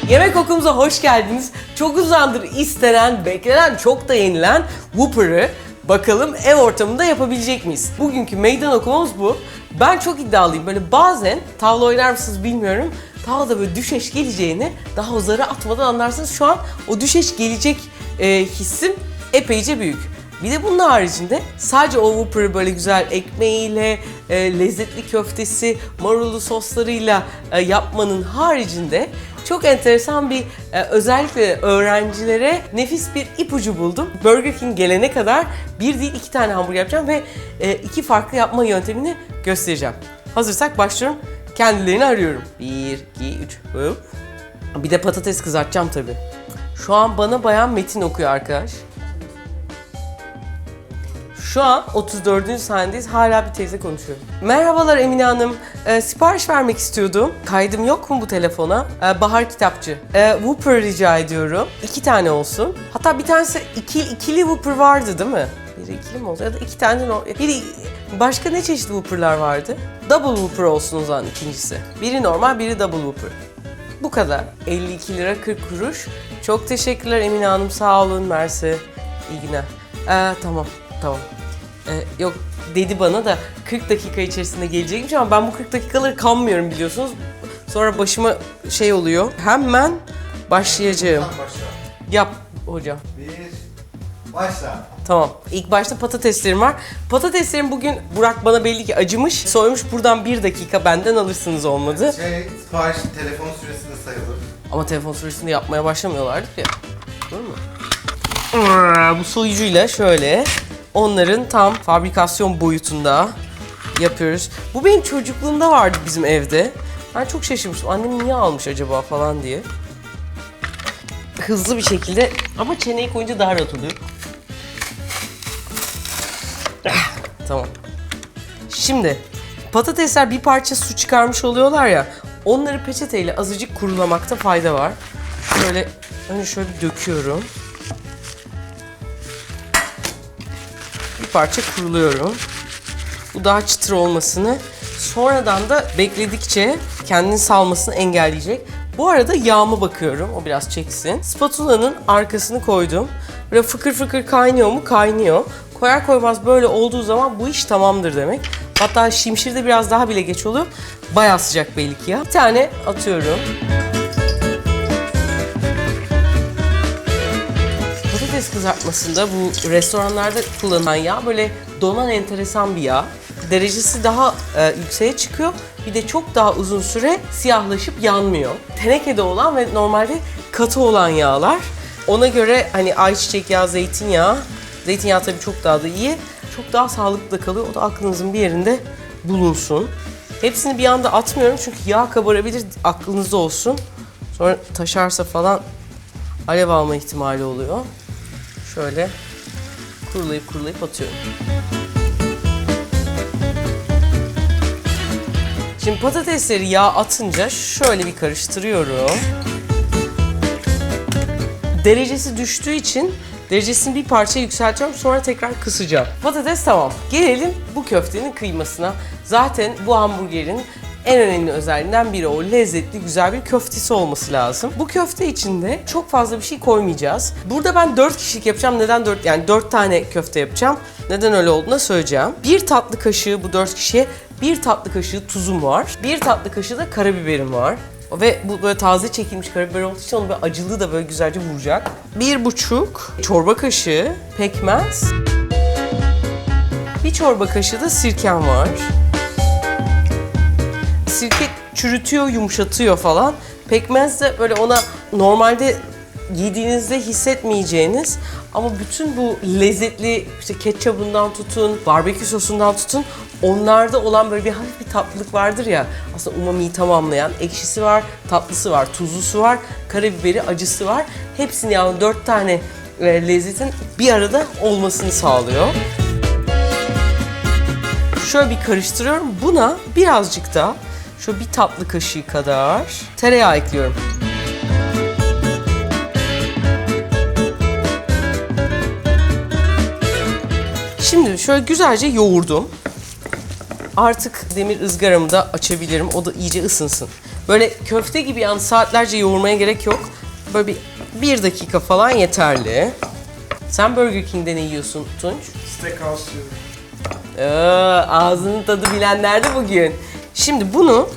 Yemek Okulumuza hoş geldiniz. Çok uzandır istenen, beklenen, çok da yenilen Whopper'ı bakalım ev ortamında yapabilecek miyiz? Bugünkü meydan okumamız bu. Ben çok iddialıyım. Böyle bazen tavla oynar mısınız bilmiyorum. Tavlada böyle düşeş geleceğini daha o zarı atmadan anlarsınız. Şu an o düşeş gelecek hissim epeyce büyük. Bir de bunun haricinde sadece o Whopper'ı böyle güzel ekmeğiyle, lezzetli köftesi, marullu soslarıyla yapmanın haricinde çok enteresan bir özellikle öğrencilere nefis bir ipucu buldum. Burger King gelene kadar bir değil iki tane hamburger yapacağım ve iki farklı yapma yöntemini göstereceğim. Hazırsak başlıyorum. Kendilerini arıyorum. 1, 2, 3, hop. Bir de patates kızartacağım tabii. Şu an bana bayan metin okuyor arkadaş. Şu an 34. sahnedeyiz. Hala bir teyze konuşuyor. Merhabalar Emine Hanım. Sipariş vermek istiyordum. Kaydım yok mu bu telefona? Bahar Kitapçı. Whopper rica ediyorum. 2 tane olsun. Hatta bir tanesi ikili Whopper vardı değil mi? Biri ikili mi oldu? Ya da 2 tane biri başka ne çeşitli Whopper'lar vardı? Double Whopper olsun o zaman ikincisi. Biri normal, biri Double Whopper. Bu kadar. 52 lira 40 kuruş. Çok teşekkürler Emine Hanım. Sağ olun. Mersi. İyi günler. Tamam. Yok dedi bana da 40 dakika içerisinde gelecekmiş ama ben bu 40 dakikaları kanmıyorum biliyorsunuz. Sonra başıma şey oluyor. Hemen başlayacağım. Yap hocam. Başla. Tamam. İlk başta patateslerim var. Patateslerim bugün Burak bana belli ki acımış. Soymuş, buradan 1 dakika benden alırsınız olmadı. Sipariş telefon süresinde sayılır. Ama telefon süresinde yapmaya başlamıyorlardı ya. Değil mi? Bu soyucuyla şöyle onların tam fabrikasyon boyutunda yapıyoruz. Bu benim çocukluğumda vardı bizim evde. Ben çok şaşırmıştım. Annem niye almış acaba falan diye. Hızlı bir şekilde ama çeneyi koyunca daha rahat oluyor. Tamam. Şimdi patatesler bir parça su çıkarmış oluyorlar ya. Onları peçeteyle azıcık kurulamakta fayda var. Şöyle önce şöyle döküyorum. Bir parça kuruluyorum. Bu daha çıtır olmasını, sonradan da bekledikçe kendini salmasını engelleyecek. Bu arada yağıma bakıyorum, o biraz çeksin. Spatula'nın arkasını koydum. Böyle fıkır fıkır kaynıyor mu? Kaynıyor. Koyar koymaz böyle olduğu zaman bu iş tamamdır demek. Hatta şimşirde biraz daha bile geç oluyor. Bayağı sıcak belli ki ya. Bir tane atıyorum. Patates kızartmasında bu restoranlarda kullanılan yağ böyle donan enteresan bir yağ. Derecesi daha yükseğe çıkıyor. Bir de çok daha uzun süre siyahlaşıp yanmıyor. Tenekede olan ve normalde katı olan yağlar. Ona göre hani ayçiçek yağı, zeytinyağı. Zeytinyağı tabii çok daha da iyi. Çok daha sağlıklı da kalıyor. O da aklınızın bir yerinde bulunsun. Hepsini bir anda atmıyorum çünkü yağ kabarabilir, aklınızda olsun. Sonra taşarsa falan alev alma ihtimali oluyor. Şöyle kurulayıp atıyorum. Şimdi patatesleri yağ atınca şöyle bir karıştırıyorum. Derecesi düştüğü için derecesini bir parça yükseltiyorum, sonra tekrar kısacağım. Patates tamam. Gelelim bu köftenin kıymasına. Zaten bu hamburgerin en önemli özelliğinden biri o lezzetli, güzel bir köftesi olması lazım. Bu köfte içinde çok fazla bir şey koymayacağız. Burada ben 4 kişilik yapacağım. Neden 4? Yani 4 tane köfte yapacağım. Neden öyle olduğunu söyleyeceğim. 1 tatlı kaşığı bu 4 kişiye, 1 tatlı kaşığı tuzum var. 1 tatlı kaşığı da karabiberim var. Ve bu böyle taze çekilmiş karabiber olduğu için onun böyle acılığı da böyle güzelce vuracak. 1,5 çorba kaşığı pekmez. 1 çorba kaşığı da sirkem var. Sirke çürütüyor, yumuşatıyor falan. Pekmez de böyle ona normalde yediğinizde hissetmeyeceğiniz ama bütün bu lezzetli işte ketçabından tutun, barbekü sosundan tutun, onlarda olan böyle bir hafif bir tatlılık vardır ya, aslında umamiyi tamamlayan, ekşisi var, tatlısı var, tuzlusu var, karabiberi, acısı var. Hepsini yani 4 tane lezzetin bir arada olmasını sağlıyor. Şöyle bir karıştırıyorum. Buna birazcık da şöyle 1 tatlı kaşığı kadar tereyağı ekliyorum. Şimdi şöyle güzelce yoğurdum. artık demir ızgaramı da açabilirim. O da iyice ısınsın. Böyle köfte gibi yani saatlerce yoğurmaya gerek yok. Böyle bir dakika falan yeterli. Sen Burger King'de ne yiyorsun Tunç? Steakhouse yiyorum. Ağzının tadı bilenler de bugün. Şimdi bunu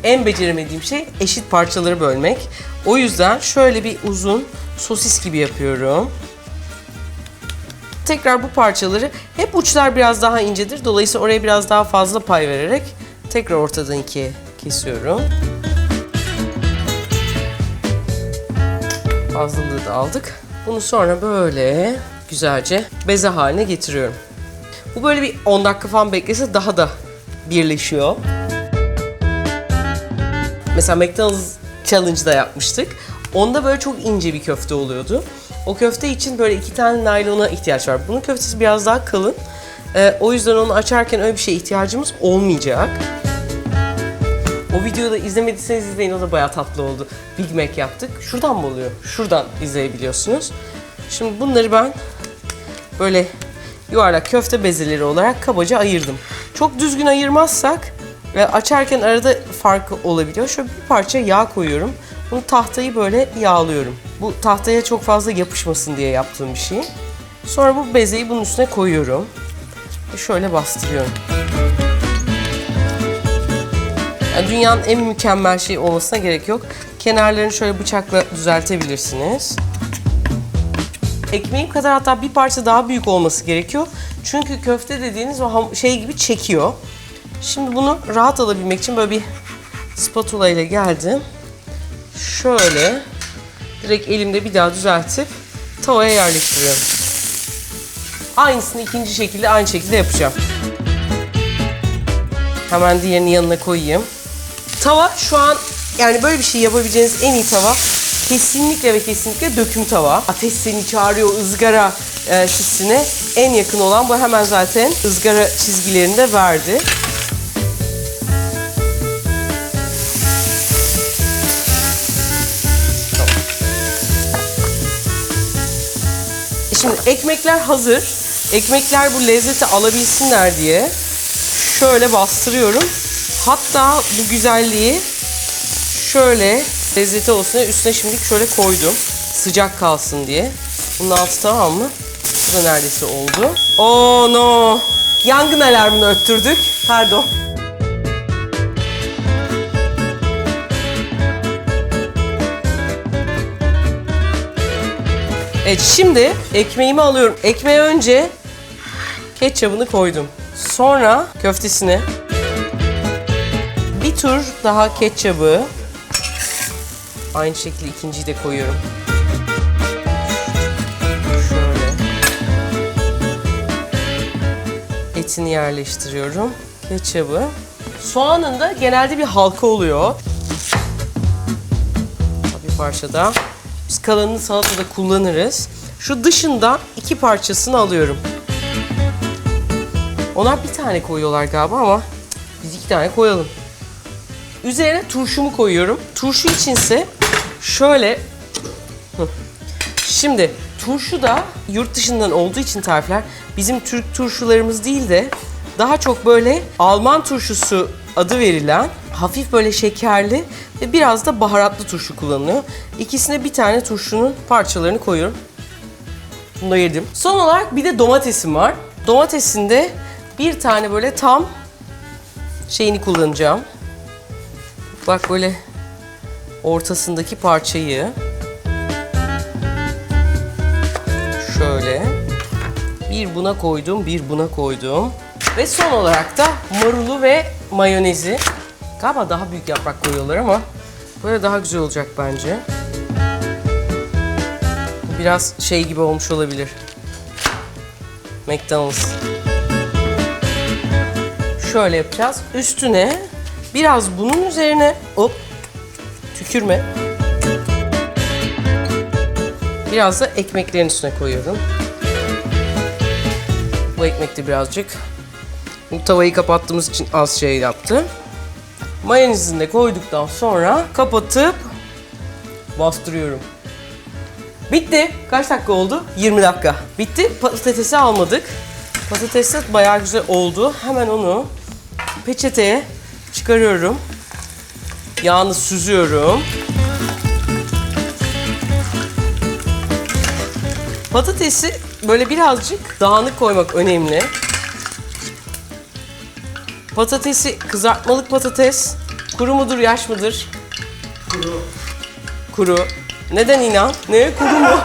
en beceremediğim şey eşit parçaları bölmek. O yüzden şöyle bir uzun sosis gibi yapıyorum. Tekrar bu parçaları, hep uçlar biraz daha incedir. Dolayısıyla oraya biraz daha fazla pay vererek tekrar ortadan ikiye kesiyorum. Fazlalığı da aldık. Bunu sonra böyle güzelce beze haline getiriyorum. Bu böyle bir 10 dakika falan beklese daha da birleşiyor. Mesela McDonald's Challenge'da yapmıştık. Onda böyle çok ince bir köfte oluyordu. O köfte için böyle 2 tane naylona ihtiyaç var. Bunun köftesi biraz daha kalın. O yüzden onu açarken öyle bir şeye ihtiyacımız olmayacak. O videoyu da izlemediyseniz izleyin, o da bayağı tatlı oldu. Big Mac yaptık. Şuradan mı oluyor? Şuradan izleyebiliyorsunuz. Şimdi bunları ben böyle yuvarlak köfte bezeleri olarak kabaca ayırdım. Çok düzgün ayırmazsak açarken arada farkı olabiliyor. Şöyle bir parça yağ koyuyorum. Bunu tahtayı böyle yağlıyorum. Bu tahtaya çok fazla yapışmasın diye yaptığım bir şey. Sonra bu bezeyi bunun üstüne koyuyorum. Ve şöyle bastırıyorum. Yani dünyanın en mükemmel şey olmasına gerek yok. Kenarlarını şöyle bıçakla düzeltebilirsiniz. Ekmeğim kadar hatta bir parça daha büyük olması gerekiyor. Çünkü köfte dediğiniz o şey gibi çekiyor. Şimdi bunu rahat alabilmek için böyle bir spatula ile geldim. Şöyle direkt elimde bir daha düzeltip tavaya yerleştiriyorum. Aynısını ikinci şekilde aynı şekilde yapacağım. Hemen diğerinin yanına koyayım. Tava şu an yani böyle bir şey yapabileceğiniz en iyi tava kesinlikle ve kesinlikle döküm tava. Ateş seni çağırıyor ızgara hissine en yakın olan bu, hemen zaten ızgara çizgilerini de verdi. Şimdi ekmekler hazır. Ekmekler bu lezzeti alabilsinler diye şöyle bastırıyorum. Hatta bu güzelliği şöyle lezzeti olsun diye üstüne şimdilik şöyle koydum. Sıcak kalsın diye. Bunun altı tamam mı? Bu da neredeyse oldu. Oh no! Yangın alarmını öttürdük. Pardon. Evet, şimdi ekmeğimi alıyorum. Ekmeğe önce ketçabını koydum. Sonra köftesine bir tur daha ketçabı. Aynı şekilde ikinciyi de koyuyorum. Şöyle. Etini yerleştiriyorum. Ketçabı. Soğanın da genelde bir halka oluyor. Bir parça daha. Biz kalanını salatada kullanırız. Şu dışından 2 parçasını alıyorum. Onlar bir tane koyuyorlar galiba ama biz 2 tane koyalım. Üzerine turşumu koyuyorum. Turşu içinse şöyle... Şimdi turşu da yurt dışından olduğu için tarifler bizim Türk turşularımız değil de daha çok böyle Alman turşusu adı verilen hafif böyle şekerli ve biraz da baharatlı turşu kullanılıyor. İkisine bir tane turşunun parçalarını koyuyorum. Bunu da yedim. Son olarak bir de domatesim var. Domatesinde bir tane böyle tam şeyini kullanacağım. Bak böyle ortasındaki parçayı şöyle bir buna koydum, bir buna koydum. Ve son olarak da marulu ve mayonezi. Galiba daha büyük yaprak koyuyorlar ama böyle daha güzel olacak bence. Biraz şey gibi olmuş olabilir. McDonald's. Şöyle yapacağız. Üstüne biraz bunun üzerine hop tükürme. Biraz da ekmeklerin üstüne koyuyorum. Bu ekmek de birazcık. Bu tavayı kapattığımız için az şey yaptı. Mayonezini de koyduktan sonra kapatıp bastırıyorum. Bitti. Kaç dakika oldu? 20 dakika. Bitti. Patatesi almadık. Patates de bayağı güzel oldu. Hemen onu peçeteye çıkarıyorum. Yağını süzüyorum. Patatesi böyle birazcık dağınık koymak önemli. Patatesi kızartmalık patates. Kuru mudur, yaş mıdır? Kuru. Kuru. Neden inan? Ne? Kuru mu?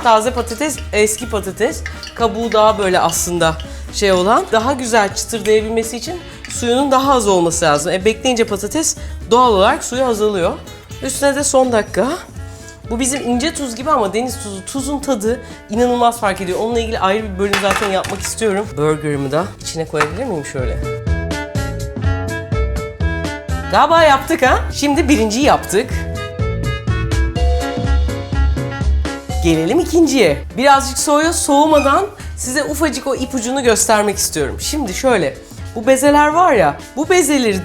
Taze patates, eski patates. Kabuğu daha böyle aslında şey olan. Daha güzel çıtırdayabilmesi için suyunun daha az olması lazım. Bekleyince patates doğal olarak suyu azalıyor. Üstüne de son dakika. Bu bizim ince tuz gibi ama deniz tuzu. Tuzun tadı inanılmaz fark ediyor. Onunla ilgili ayrı bir bölüm zaten yapmak istiyorum. Burger'ımı da içine koyabilir miyim şöyle? Galiba yaptık ha. Şimdi birinciyi yaptık. Gelelim ikinciye. Birazcık soğumadan size ufacık o ipucunu göstermek istiyorum. Şimdi şöyle, bu bezeler var ya, bu bezeleri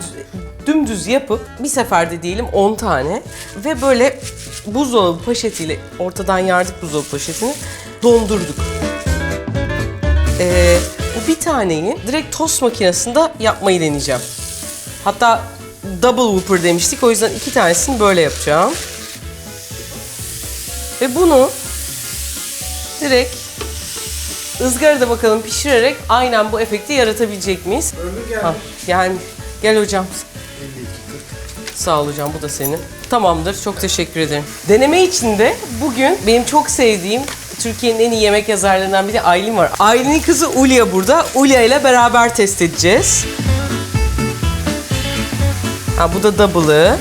dümdüz yapıp bir seferde diyelim 10 tane ve böyle buzdolabı poşetiyle ortadan yardık buzdolabı poşetini dondurduk. Bu bir taneyi direkt tost makinesinde yapmayı deneyeceğim. Hatta double whopper demiştik, o yüzden 2 tanesini böyle yapacağım. Ve bunu direkt ızgarada bakalım pişirerek aynen bu efekti yaratabilecek miyiz? Ömür gelmiş. Ha, yani gel hocam. 52-40. Sağ ol hocam, bu da senin. Tamamdır, çok teşekkür ederim. Deneme için de bugün benim çok sevdiğim Türkiye'nin en iyi yemek yazarlarından biri Aylin var. Aylin'in kızı Ulya burada. Ulya ile beraber test edeceğiz. Ha, bu da double'ı.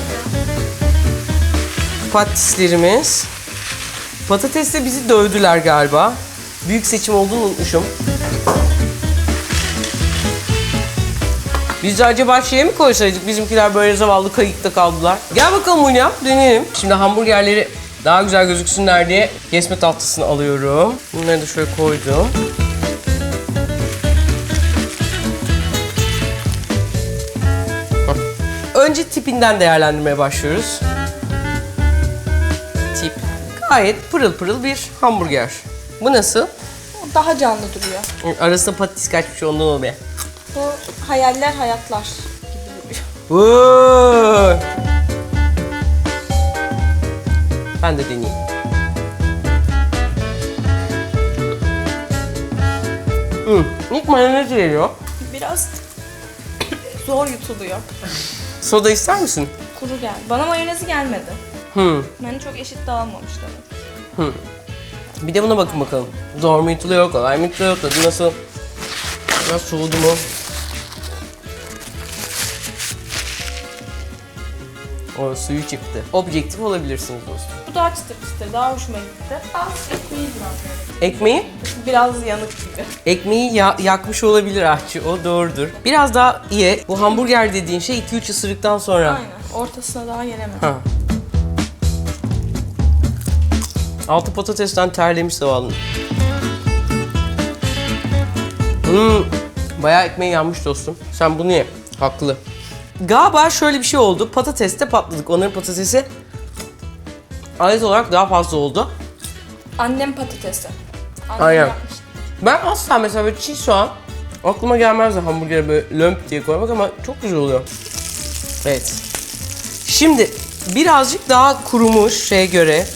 Patislerimiz. Patatesle bizi dövdüler galiba. Büyük seçim olduğunu unutmuşum. Biz de acaba şeye mi koysaydık? Bizimkiler böyle zavallı kayıkta kaldılar. Gel bakalım Ulya, deneyelim. Şimdi hamburgerleri daha güzel gözüksünler diye kesme tahtasını alıyorum. Bunları da şöyle koydum. Önce tipinden değerlendirmeye başlıyoruz. Tip. Gayet pırıl pırıl bir hamburger. Bu nasıl? Daha canlı duruyor. Arasında patates kaçmış ondan o be. Bu hayaller hayatlar gibi duruyor. Vay! Ben de deneyeyim. İlk mayonez geliyor. Biraz zor yutuluyor. Soda ister misin? Kuru geldi. Bana mayonezi gelmedi. Hı. Yani çok eşit dağılmamış demek. Bir de buna bakın bakalım. Zor mu yutuluyor, kolay mı yutuluyor, tadı nasıl? Biraz soğudu mu? O suyu çıktı. Objektif olabilirsiniz dostum. Bu daha çıtır çıtır, daha hoşuma gitti. Az ekmeği biraz böyle. Ekmeği? Biraz yanık gibi. Ekmeği yakmış olabilir ahçı, o doğrudur. Biraz daha ye. Bu hamburger dediğin şey 2-3 ısırıktan sonra. Aynen. Ortasına daha gelemedim. Ha. Altı patatesten terlemiş zavallım. Bayağı ekmeği yanmış dostum. Sen bunu ye. Haklı. Galiba şöyle bir şey oldu. Patateste patladık. Onların patatesi adet olarak daha fazla oldu. Annem patatesi. Annem Aynen. yapmış. Ben asla mesela böyle çiğ soğan aklıma gelmezdi hamburgere böyle lömp diye koymak ama çok güzel oluyor. Evet. Şimdi birazcık daha kurumuş şeye göre,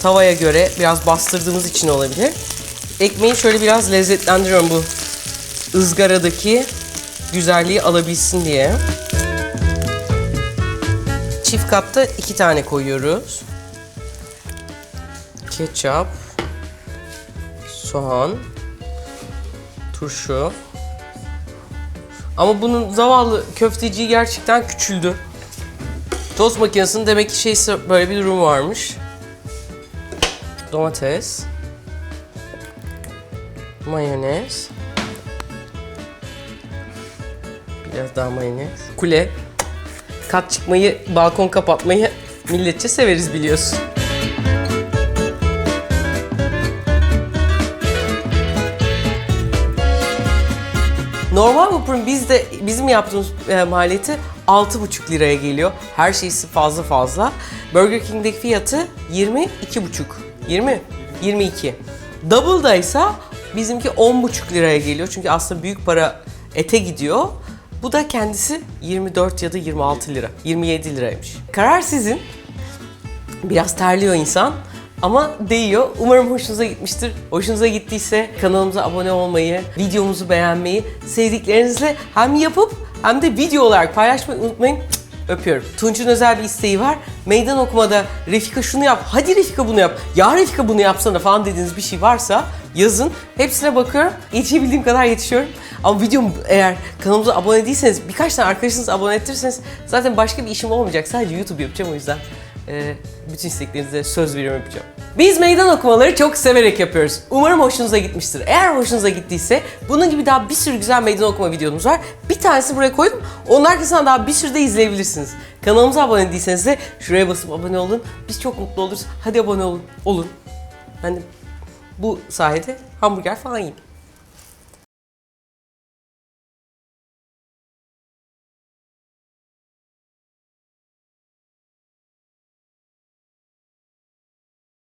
tavaya göre biraz bastırdığımız için olabilir. Ekmeği şöyle biraz lezzetlendiriyorum bu ızgaradaki güzelliği alabilsin diye. Çift katta 2 tane koyuyoruz. Ketçap, soğan, turşu. Ama bunun zavallı köfteciyi gerçekten küçüldü. Tost makinesinin demek ki şeyse böyle bir durum varmış. Domates. Mayonez. Biraz daha mayonez. Kule. Kat çıkmayı, balkon kapatmayı milletçe severiz biliyorsun. Normal Whopper'ın bizim yaptığımız maliyeti 6,5 liraya geliyor. Her şeysi fazla. Burger King'deki fiyatı 22,5. 22. Double'da ise bizimki 10,5 liraya geliyor. Çünkü aslında büyük para ete gidiyor. Bu da kendisi 24 ya da 26 lira. 27 liraymış. Karar sizin. Biraz terliyor insan ama değiyor. Umarım hoşunuza gitmiştir. Hoşunuza gittiyse kanalımıza abone olmayı, videomuzu beğenmeyi, sevdiklerinizle hem yapıp hem de video olarak paylaşmayı unutmayın. Öpüyorum. Tunç'un özel bir isteği var. Meydan okumada Refika şunu yap, hadi Refika bunu yap, ya Refika bunu yapsana falan dediğiniz bir şey varsa yazın. Hepsine bakıyorum. Yetişebildiğim kadar yetişiyorum. Ama videom eğer kanalımıza abone değilseniz, birkaç tane arkadaşınızı abone ettirirseniz zaten başka bir işim olmayacak. Sadece YouTube yapacağım o yüzden. Bütün isteklerinize söz veriyorum, yapacağım. Biz meydan okumaları çok severek yapıyoruz. Umarım hoşunuza gitmiştir. Eğer hoşunuza gittiyse bunun gibi daha bir sürü güzel meydan okuma videomuz var. Bir tanesi buraya koydum. Onun arkasından daha bir sürü de izleyebilirsiniz. Kanalımıza abone değilseniz de şuraya basıp abone olun. Biz çok mutlu oluruz. Hadi abone olun. Ben de bu sayede hamburger falan yiyeyim.